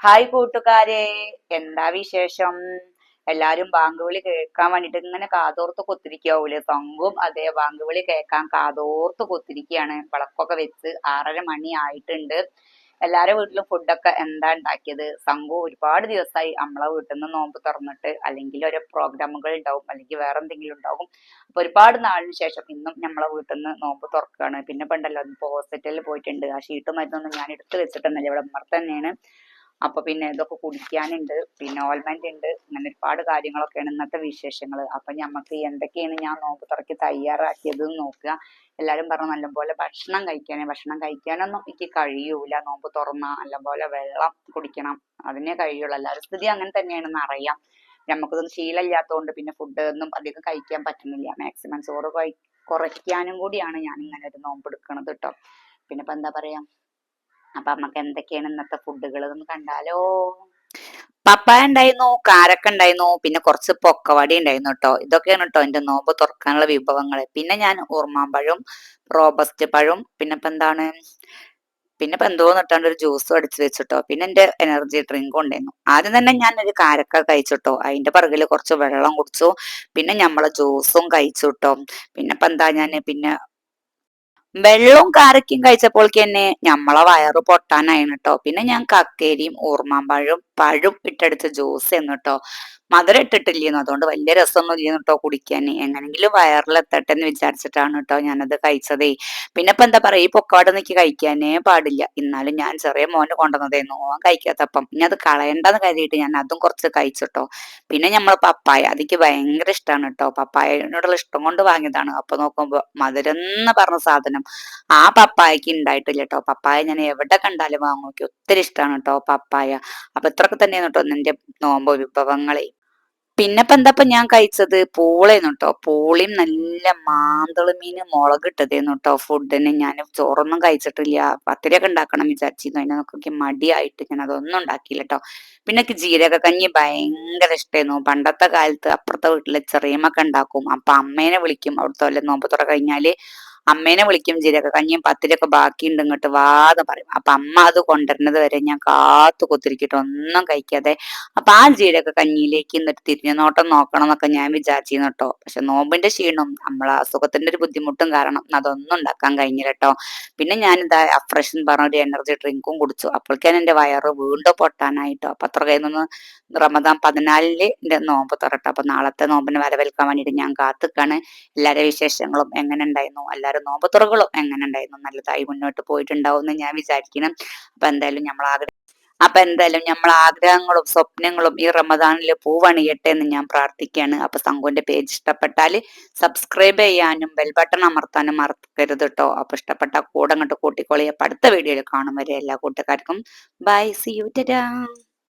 Hi കൂട്ടുകാരെ, എന്താ വിശേഷം? എല്ലാരും ബാങ്ക് വിളി കേൾക്കാൻ വേണ്ടിട്ട് ഇങ്ങനെ കാതോർത്ത് കൊത്തിരിക്കാവൂലേ? സംഘവും അതേ ബാങ്ക് വിളി കേൾക്കാൻ കാതോർത്ത് കൊത്തിരിക്കുകയാണ്. വിളക്കൊക്കെ വെച്ച് 6:30 ആയിട്ടുണ്ട്. എല്ലാരും വീട്ടിലും ഫുഡൊക്കെ എന്താ ഉണ്ടാക്കിയത്? സംഘു ഒരുപാട് ദിവസമായി നമ്മളെ വീട്ടിൽ നിന്ന് നോമ്പ് തുറന്നിട്ട്, അല്ലെങ്കിൽ ഓരോ പ്രോഗ്രാമുകൾ ഉണ്ടാവും, അല്ലെങ്കിൽ വേറെ എന്തെങ്കിലും ഉണ്ടാവും. അപ്പൊ ഒരുപാട് നാളിന് ശേഷം ഇന്നും നമ്മളെ വീട്ടിൽ നിന്ന് നോമ്പ് തുറക്കുകയാണ്. പിന്നെ പണ്ടല്ലോ ഇപ്പൊ ഹോസ്പിറ്റലിൽ പോയിട്ടുണ്ട്. ആ ഷീട്ട് മരുന്നൊന്നും ഞാൻ എടുത്തു വെച്ചിട്ടൊന്നുമില്ല, ഇവിടെ ഉമ്മർത്ത് തന്നെയാണ്. അപ്പൊ പിന്നെ ഇതൊക്കെ കുടിക്കാനുണ്ട്, പിന്നെ ഓയിൽമെന്റ് ഉണ്ട്, അങ്ങനെ ഒരുപാട് കാര്യങ്ങളൊക്കെയാണ് ഇന്നത്തെ വിശേഷങ്ങൾ. അപ്പൊ ഞമ്മക്ക് എന്തൊക്കെയാണ് ഞാൻ നോമ്പ് തുറക്കി തയ്യാറാക്കിയത് നോക്കുക. എല്ലാരും പറഞ്ഞു നല്ലപോലെ ഭക്ഷണം കഴിക്കാനേ. ഭക്ഷണം കഴിക്കാനൊന്നും എനിക്ക് കഴിയൂല, നോമ്പ് തുറന്ന നല്ലപോലെ വെള്ളം കുടിക്കണം, അതിനെ കഴിയുള്ളൂ. എല്ലാവരും സ്ഥിതി അങ്ങനെ തന്നെയാണെന്ന് അറിയാം. നമുക്കിതൊന്നും ശീലമില്ലാത്തതുകൊണ്ട് പിന്നെ ഫുഡ് ഒന്നും അധികം കഴിക്കാൻ പറ്റുന്നില്ല. മാക്സിമം ചോറ് കുറയ്ക്കാനും കൂടിയാണ് ഞാൻ ഇങ്ങനെ ഒരു നോമ്പ് എടുക്കണത് കേട്ടോ. പിന്നെ ഇപ്പൊ എന്താ പറയാ, അപ്പൊ നമുക്ക് എന്തൊക്കെയാണ് ഇന്നത്തെ ഫുഡുകൾ എന്ന് കണ്ടാലോ. പപ്പായ ഉണ്ടായിരുന്നു, കാരക്ക ഉണ്ടായിരുന്നു, പിന്നെ കുറച്ച് പൊക്കവടി ഉണ്ടായിരുന്നു കേട്ടോ. ഇതൊക്കെയാണ് കേട്ടോ എന്റെ നോമ്പ് തുറക്കാനുള്ള വിഭവങ്ങൾ. പിന്നെ ഞാൻ ഉറുമാമ്പഴം, റോബസ്റ്റ് പഴം, പിന്നെ ഇപ്പൊ എന്താണ്, പിന്നെ ഇപ്പൊ എന്തോന്ന് ഇട്ടാണ്ട് ഒരു ജ്യൂസും അടിച്ചു വെച്ചിട്ടോ. പിന്നെ എന്റെ എനർജി ഡ്രിങ്കും ഉണ്ടായിരുന്നു. ആദ്യം തന്നെ ഞാൻ ഒരു കാരക്ക കഴിച്ചിട്ടോ, അതിന്റെ പിറകില് കുറച്ച് വെള്ളം കുടിച്ചു. പിന്നെ നമ്മളെ ജ്യൂസും കഴിച്ചു. പിന്നെ ഇപ്പൊ എന്താ, ഞാൻ പിന്നെ വെള്ളവും കാരക്കയും കഴിച്ചപ്പോൾക്ക് തന്നെ ഞമ്മളെ വയറ് പൊട്ടാനായിന് കേട്ടോ. പിന്നെ ഞാൻ കക്കേരിയും ഊർമാമ്പഴവും പഴം ഇട്ടെടുത്ത് ജ്യൂസ് എന്ന് കേട്ടോ. മധുരം ഇട്ടിട്ടില്ലേന്നു, അതുകൊണ്ട് വലിയ രസമൊന്നും ഇല്ലെന്ന് കേട്ടോ കുടിക്കാൻ. എങ്ങനെങ്കിലും വയറിലെത്തട്ടെ എന്ന് വിചാരിച്ചിട്ടാണ് കേട്ടോ ഞാനത് കഴിച്ചതേ. പിന്നെ ഇപ്പൊ എന്താ പറയാ, ഈ പൊക്കാട് എനിക്ക് കഴിക്കാനേ പാടില്ല. എന്നാലും ഞാൻ ചെറിയ മോന് കൊണ്ടുവന്നതായിരുന്നു, ഓൻ കഴിക്കാത്തപ്പം ഇനി അത് കളയണ്ടെന്ന് കരുതിയിട്ട് ഞാൻ അതും കുറച്ച് കഴിച്ചിട്ടോ. പിന്നെ നമ്മളെ പപ്പായ, അതെനിക്ക് ഭയങ്കര ഇഷ്ടമാണ് കേട്ടോ. പപ്പായനോടുള്ള ഇഷ്ടം കൊണ്ട് വാങ്ങിയതാണ്. അപ്പൊ നോക്കുമ്പോ മധുരം എന്ന് പറഞ്ഞ സാധനം ആ പപ്പായക്ക് ഉണ്ടായിട്ടില്ല കേട്ടോ. പപ്പായ ഞാൻ എവിടെ കണ്ടാലും വാങ്ങും, എനിക്ക് ഒത്തിരി ഇഷ്ടമാണ് കേട്ടോ പപ്പായ. അപ്പൊ ഇത്രയൊക്കെ തന്നെയാണ് കേട്ടോ നിന്റെ നോമ്പ് വിഭവങ്ങളെ. പിന്നെ ഇപ്പൊ എന്താ ഞാൻ കഴിച്ചത്, പൂളേന്നു കേട്ടോ. പൂളയും നല്ല മാന്തള് മീന് മുളകിട്ടതേന്നു കേട്ടോ. ഫുഡിന് ഞാൻ ചോറൊന്നും കഴിച്ചിട്ടില്ല. പത്തിരിയൊക്കെ ഉണ്ടാക്കണം വിചാരിച്ചിരുന്നു, അതിനൊക്കെ മടിയായിട്ട് ഞാൻ അതൊന്നും ഉണ്ടാക്കിയില്ല കേട്ടോ. പിന്നെ എനിക്ക് ജീരക കഞ്ഞി ഭയങ്കര ഇഷ്ടമായിരുന്നു. പണ്ടത്തെ കാലത്ത് അപ്പുറത്തെ വീട്ടിലെ ചെറിയമ്മൊക്കെ ഉണ്ടാക്കും. അപ്പൊ അമ്മേനെ വിളിക്കും, അവിടുത്തെ വല്ല നോമ്പ് തുറ കഴിഞ്ഞാല് അമ്മേനെ വിളിക്കും. ജീരക കഞ്ഞിയും പത്തിരിയൊക്കെ ബാക്കിയുണ്ട് ഇങ്ങോട്ട് വാന്ന് പറയും. അപ്പൊ അമ്മ അത് കൊണ്ടുവരുന്നത് വരെ ഞാൻ കാത്തു കുത്തിരിക്കട്ടെ, ഒന്നും കഴിക്കാതെ. അപ്പൊ ആ ജീരക കഞ്ഞിയിലേക്ക് എന്നിട്ട് തിരിഞ്ഞു നോട്ടം നോക്കണം എന്നൊക്കെ ഞാൻ വിചാരിച്ചിരുന്നു കേട്ടോ. പക്ഷെ നോമ്പിന്റെ ക്ഷീണവും നമ്മളെ അസുഖത്തിന്റെ ഒരു ബുദ്ധിമുട്ടും കാരണം അതൊന്നും ഉണ്ടാക്കാൻ കഴിഞ്ഞില്ല കേട്ടോ. പിന്നെ ഞാനിതാ അഫ്രഷൻ പറഞ്ഞ ഒരു എനർജി ഡ്രിങ്കും കുടിച്ചു. അപ്പോഴേക്കാൻ എന്റെ വയറ് വീണ്ടും പൊട്ടാനായിട്ടോ. അപ്പൊ അത്ര കയ്യിൽ നിന്ന് റമദാൻ 14 എന്റെ നോമ്പ് തുറട്ടോ. അപ്പൊ നാളത്തെ നോമ്പിന് വരവേൽക്കാൻ വേണ്ടിയിട്ട് ഞാൻ കാത്തുക്കാണ്. എല്ലാവരുടെ വിശേഷങ്ങളും എങ്ങനെ ഉണ്ടായിരുന്നു, എല്ലാവരും നോമ്പ് തുറകളും എങ്ങനെ ഉണ്ടായിരുന്നു, നല്ലതായി മുന്നോട്ട് പോയിട്ടുണ്ടാവും എന്ന് ഞാൻ വിചാരിക്കണം. അപ്പൊ എന്തായാലും നമ്മൾ ആഗ്രഹങ്ങളും സ്വപ്നങ്ങളും ഈ റമദാനിൽ പൂവണിയട്ടെ എന്ന് ഞാൻ പ്രാർത്ഥിക്കുകയാണ്. അപ്പൊ സംഘുവിന്റെ പേജ് ഇഷ്ടപ്പെട്ടാൽ സബ്സ്ക്രൈബ് ചെയ്യാനും ബെൽ ബട്ടൺ അമർത്താനും മറക്കരുത് കേട്ടോ. അപ്പൊ ഇഷ്ടപ്പെട്ട കൂടെ അങ്ങോട്ട് കൂട്ടിക്കോളി. അപ്പൊ അടുത്ത വീഡിയോയിൽ കാണും വരെ എല്ലാ കൂട്ടുകാർക്കും ബൈ, സി യു, ടാറ്റാ.